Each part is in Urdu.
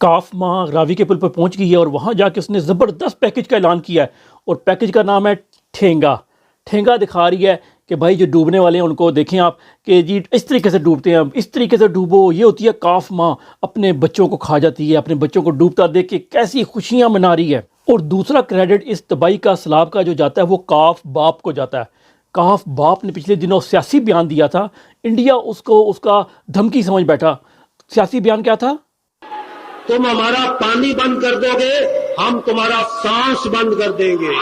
کاف ماں راوی کے پل پر پہنچ گئی ہے اور وہاں جا کے اس نے زبردست پیکج کا اعلان کیا ہے، اور پیکج کا نام ہے ٹھینگا۔ ٹھینگا دکھا رہی ہے کہ بھائی جو ڈوبنے والے ہیں ان کو دیکھیں آپ کہ جی اس طریقے سے ڈوبتے ہیں، اس طریقے سے ڈوبو۔ یہ ہوتی ہے کاف ماں، اپنے بچوں کو کھا جاتی ہے، اپنے بچوں کو ڈوبتا دیکھ کے کیسی خوشیاں منا رہی ہے۔ اور دوسرا کریڈٹ اس تباہی کا سیلاب کا جو جاتا ہے وہ کاف باپ کو جاتا ہے۔ کاف باپ نے پچھلے دنوں سیاسی بیان دیا تھا، انڈیا اس کو اس کا دھمکی سمجھ بیٹھا۔ سیاسی بیان کیا تھا؟ تم ہمارا پانی بند کر دو گے، ہم تمہارا سانس بند کر دیں گے۔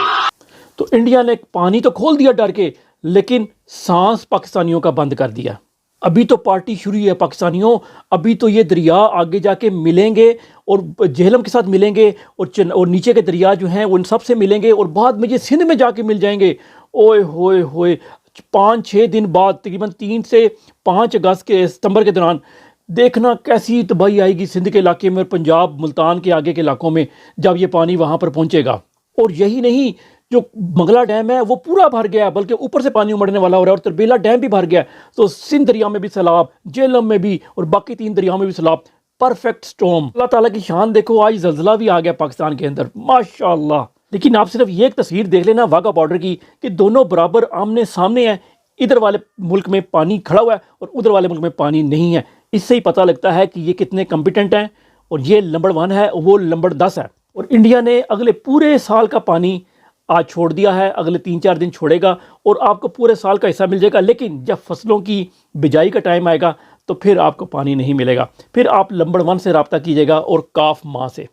تو انڈیا نے پانی تو کھول دیا ڈر کے، لیکن سانس پاکستانیوں کا بند کر دیا۔ ابھی تو پارٹی شروع ہے پاکستانیوں، ابھی تو یہ دریا آگے جا کے ملیں گے اور جہلم کے ساتھ ملیں گے، اور نیچے کے دریا جو ہیں ان سب سے ملیں گے، اور بعد میں یہ سندھ میں جا کے مل جائیں گے۔ اوئے ہوئے ہوئے 5-6 دن بعد، تقریباً 3 سے 5 اگست کے ستمبر کے دوران دیکھنا کیسی تباہی آئے گی سندھ کے علاقے میں اور پنجاب ملتان کے آگے کے علاقوں میں جب یہ پانی وہاں پر پہنچے گا۔ اور یہی نہیں، جو منگلا ڈیم ہے وہ پورا بھر گیا ہے، بلکہ اوپر سے پانی امڑنے والا ہو رہا ہے، اور تربیلا ڈیم بھی بھر گیا ہے۔ تو سندھ دریا میں بھی سیلاب، جہلم میں بھی، اور باقی 3 دریاؤں میں بھی سیلاب۔ پرفیکٹ سٹورم۔ اللہ تعالیٰ کی شان دیکھو، آج زلزلہ بھی آ گیا پاکستان کے اندر، ماشاءاللہ۔ لیکن آپ صرف یہ ایک تصویر دیکھ لینا واگا بارڈر کی کہ دونوں برابر آمنے سامنے ہیں، ادھر والے ملک میں پانی کھڑا ہوا ہے اور ادھر والے ملک میں پانی نہیں ہے۔ اس سے ہی پتہ لگتا ہے کہ یہ کتنے کمپیٹنٹ ہیں، اور یہ نمبر 1 ہے، وہ نمبر 10 ہے۔ اور انڈیا نے اگلے پورے سال کا پانی آج چھوڑ دیا ہے، اگلے 3-4 دن چھوڑے گا اور آپ کو پورے سال کا حصہ مل جائے گا۔ لیکن جب فصلوں کی بجائی کا ٹائم آئے گا تو پھر آپ کو پانی نہیں ملے گا۔ پھر آپ نمبر 1 سے رابطہ کیجیے گا اور کاف ماں سے۔